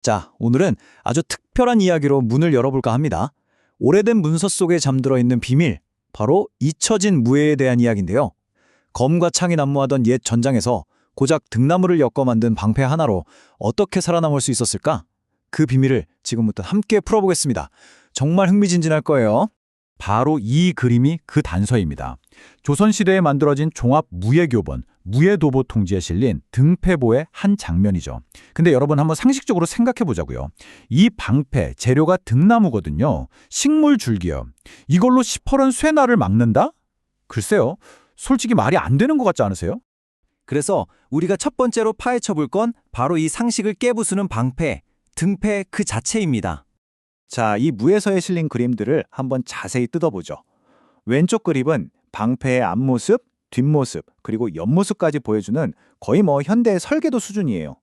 자, 오늘은 아주 특별한 이야기로 문을 열어볼까 합니다. 오래된 문서 속에 잠들어 있는 비밀, 바로 잊혀진 무예에 대한 이야기인데요. 검과 창이 난무하던 옛 전장에서 고작 등나무를 엮어 만든 방패 하나로 어떻게 살아남을 수 있었을까? 그 비밀을 지금부터 함께 풀어보겠습니다. 정말 흥미진진할 거예요. 바로 이 그림이 그 단서입니다. 조선시대에 만들어진 종합 무예교본, 무예도보 통지에 실린 등패보의 한 장면이죠. 근데 여러분 한번 상식적으로 생각해 보자고요. 이 방패, 재료가 등나무거든요. 식물 줄기요. 이걸로 시퍼런 쇠날을 막는다? 글쎄요. 솔직히 말이 안 되는 것 같지 않으세요? 그래서 우리가 첫 번째로 파헤쳐 볼 건 바로 이 상식을 깨부수는 방패, 등패 그 자체입니다. 자, 이 무에서에 실린 그림들을 한번 자세히 뜯어보죠. 왼쪽 그림은 방패의 앞모습, 뒷모습, 그리고 옆모습까지 보여주는 거의 현대의 설계도 수준이에요.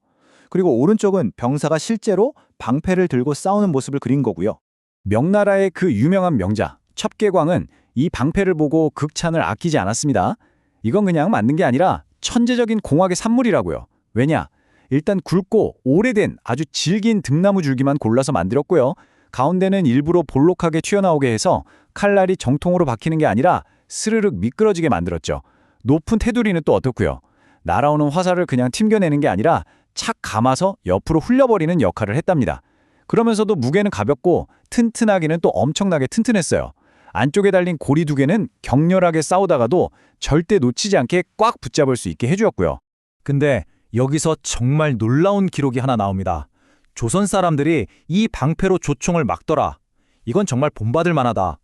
그리고 오른쪽은 병사가 실제로 방패를 들고 싸우는 모습을 그린 거고요. 명나라의 그 유명한 명자 첩계광은 이 방패를 보고 극찬을 아끼지 않았습니다. 이건 그냥 만든 게 아니라 천재적인 공학의 산물이라고요. 왜냐? 일단 굵고 오래된 아주 질긴 등나무 줄기만 골라서 만들었고요. 가운데는 일부러 볼록하게 튀어나오게 해서 칼날이 정통으로 박히는 게 아니라 스르륵 미끄러지게 만들었죠. 높은 테두리는 또 어떻고요? 날아오는 화살을 그냥 튕겨내는 게 아니라 착 감아서 옆으로 흘려버리는 역할을 했답니다. 그러면서도 무게는 가볍고 튼튼하기는 또 엄청나게 튼튼했어요. 안쪽에 달린 고리 두 개는 격렬하게 싸우다가도 절대 놓치지 않게 꽉 붙잡을 수 있게 해주었고요. 근데 여기서 정말 놀라운 기록이 하나 나옵니다. 조선 사람들이 이 방패로 조총을 막더라. 이건 정말 본받을 만하다.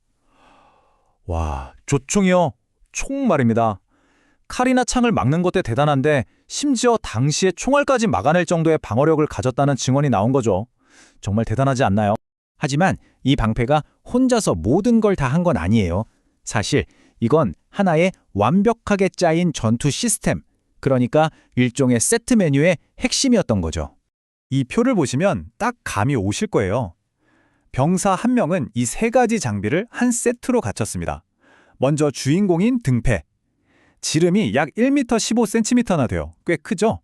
와, 조총이요? 총 말입니다. 칼이나 창을 막는 것도 대단한데 심지어 당시에 총알까지 막아낼 정도의 방어력을 가졌다는 증언이 나온 거죠. 정말 대단하지 않나요? 하지만 이 방패가 혼자서 모든 걸 다 한 건 아니에요. 사실 이건 하나의 완벽하게 짜인 전투 시스템, 그러니까 일종의 세트 메뉴의 핵심이었던 거죠. 이 표를 보시면 딱 감이 오실 거예요. 병사 한 명은 이 세 가지 장비를 한 세트로 갖췄습니다. 먼저 주인공인 등패. 지름이 약 1m 15cm나 돼요. 꽤 크죠?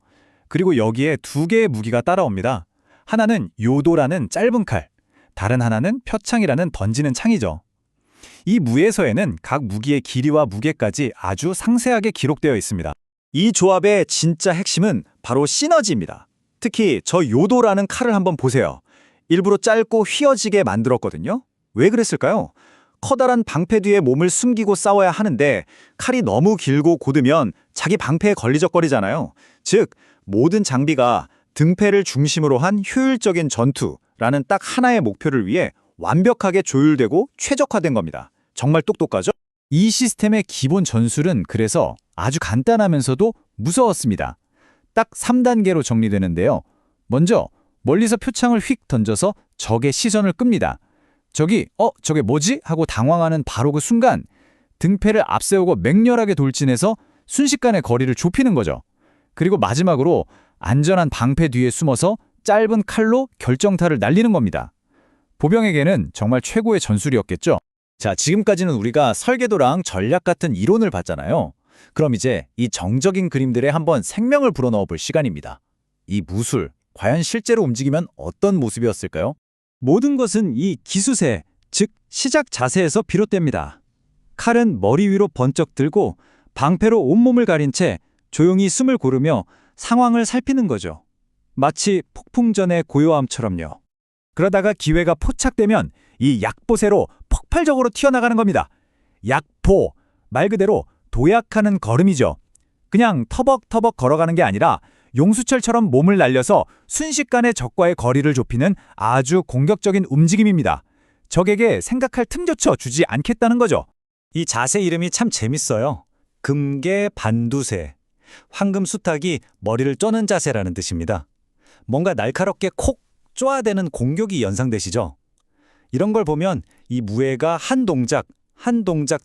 그리고 여기에 두 개의 무기가 따라옵니다. 하나는 요도라는 짧은 칼, 다른 하나는 표창이라는 던지는 창이죠. 이 무예서에는 각 무기의 길이와 무게까지 아주 상세하게 기록되어 있습니다. 이 조합의 진짜 핵심은 바로 시너지입니다. 특히 저 요도라는 칼을 한번 보세요. 일부러 짧고 휘어지게 만들었거든요. 왜 그랬을까요? 커다란 방패 뒤에 몸을 숨기고 싸워야 하는데 칼이 너무 길고 곧으면 자기 방패에 걸리적거리잖아요. 즉, 모든 장비가 등패를 중심으로 한 효율적인 전투라는 딱 하나의 목표를 위해 완벽하게 조율되고 최적화된 겁니다. 정말 똑똑하죠? 이 시스템의 기본 전술은 그래서 아주 간단하면서도 무서웠습니다. 딱 3단계로 정리되는데요. 먼저 멀리서 표창을 휙 던져서 적의 시선을 끕니다. 적이 저게 뭐지? 하고 당황하는 바로 그 순간 등패를 앞세우고 맹렬하게 돌진해서 순식간에 거리를 좁히는 거죠. 그리고 마지막으로 안전한 방패 뒤에 숨어서 짧은 칼로 결정타를 날리는 겁니다. 보병에게는 정말 최고의 전술이었겠죠. 자, 지금까지는 우리가 설계도랑 전략 같은 이론을 봤잖아요. 그럼 이제 이 정적인 그림들에 한번 생명을 불어넣어 볼 시간입니다. 이 무술, 과연 실제로 움직이면 어떤 모습이었을까요? 모든 것은 이 기수세, 즉 시작 자세에서 비롯됩니다. 칼은 머리 위로 번쩍 들고 방패로 온몸을 가린 채 조용히 숨을 고르며 상황을 살피는 거죠. 마치 폭풍전의 고요함처럼요. 그러다가 기회가 포착되면 이 약보세로 폭발적으로 튀어나가는 겁니다. 약포, 말 그대로 도약하는 걸음이죠. 그냥 터벅터벅 걸어가는 게 아니라 용수철처럼 몸을 날려서 순식간에 적과의 거리를 좁히는 아주 공격적인 움직임입니다. 적에게 생각할 틈조차 주지 않겠다는 거죠. 이 자세 이름이 참 재밌어요. 금계 반두세. 황금 수탉이 머리를 쪼는 자세라는 뜻입니다. 뭔가 날카롭게 콕 쪼아대는 공격이 연상되시죠? 이런 걸 보면 이 무예가 한 동작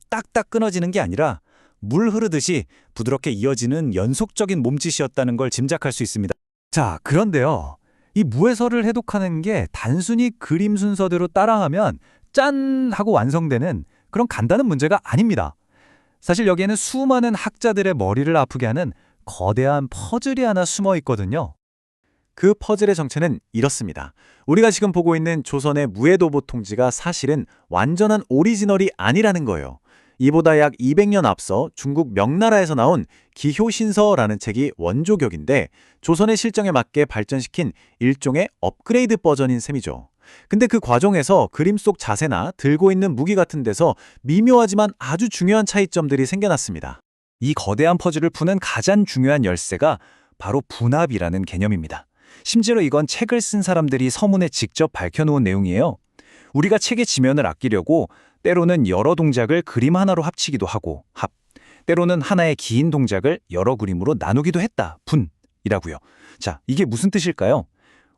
딱딱 끊어지는 게 아니라 물 흐르듯이 부드럽게 이어지는 연속적인 몸짓이었다는 걸 짐작할 수 있습니다. 자, 그런데요. 이 무예서를 해독하는 게 단순히 그림 순서대로 따라하면 짠! 하고 완성되는 그런 간단한 문제가 아닙니다. 사실 여기에는 수많은 학자들의 머리를 아프게 하는 거대한 퍼즐이 하나 숨어 있거든요. 그 퍼즐의 정체는 이렇습니다. 우리가 지금 보고 있는 조선의 무해도보 통지가 사실은 완전한 오리지널이 아니라는 거예요. 이보다 약 200년 앞서 중국 명나라에서 나온 기효신서라는 책이 원조격인데 조선의 실정에 맞게 발전시킨 일종의 업그레이드 버전인 셈이죠. 근데 그 과정에서 그림 속 자세나 들고 있는 무기 같은 데서 미묘하지만 아주 중요한 차이점들이 생겨났습니다. 이 거대한 퍼즐을 푸는 가장 중요한 열쇠가 바로 분합이라는 개념입니다. 심지어 이건 책을 쓴 사람들이 서문에 직접 밝혀놓은 내용이에요. 우리가 책의 지면을 아끼려고 때로는 여러 동작을 그림 하나로 합치기도 하고 때로는 하나의 긴 동작을 여러 그림으로 나누기도 했다. 분이라고요. 자, 이게 무슨 뜻일까요?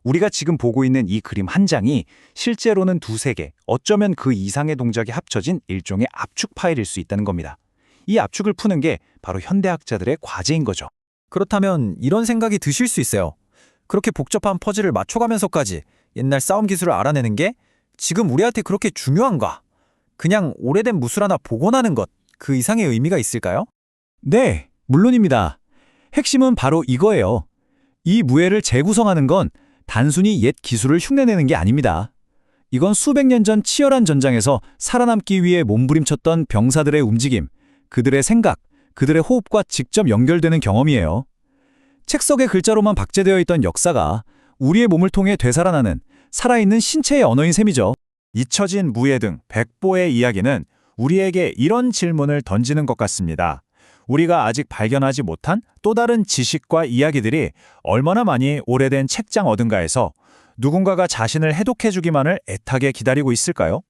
우리가 지금 보고 있는 이 그림 한 장이 실제로는 두세 개, 어쩌면 그 이상의 동작이 합쳐진 일종의 압축 파일일 수 있다는 겁니다. 이 압축을 푸는 게 바로 현대학자들의 과제인 거죠. 그렇다면 이런 생각이 드실 수 있어요. 그렇게 복잡한 퍼즐을 맞춰가면서까지 옛날 싸움 기술을 알아내는 게 지금 우리한테 그렇게 중요한가? 그냥 오래된 무술 하나 복원하는 것, 그 이상의 의미가 있을까요? 네, 물론입니다. 핵심은 바로 이거예요. 이 무예를 재구성하는 건 단순히 옛 기술을 흉내내는 게 아닙니다. 이건 수백 년 전 치열한 전장에서 살아남기 위해 몸부림쳤던 병사들의 움직임, 그들의 생각, 그들의 호흡과 직접 연결되는 경험이에요. 책 속의 글자로만 박제되어 있던 역사가 우리의 몸을 통해 되살아나는 살아있는 신체의 언어인 셈이죠. 잊혀진 무예 등 백보의 이야기는 우리에게 이런 질문을 던지는 것 같습니다. 우리가 아직 발견하지 못한 또 다른 지식과 이야기들이 얼마나 많이 오래된 책장 어딘가에서 누군가가 자신을 해독해주기만을 애타게 기다리고 있을까요?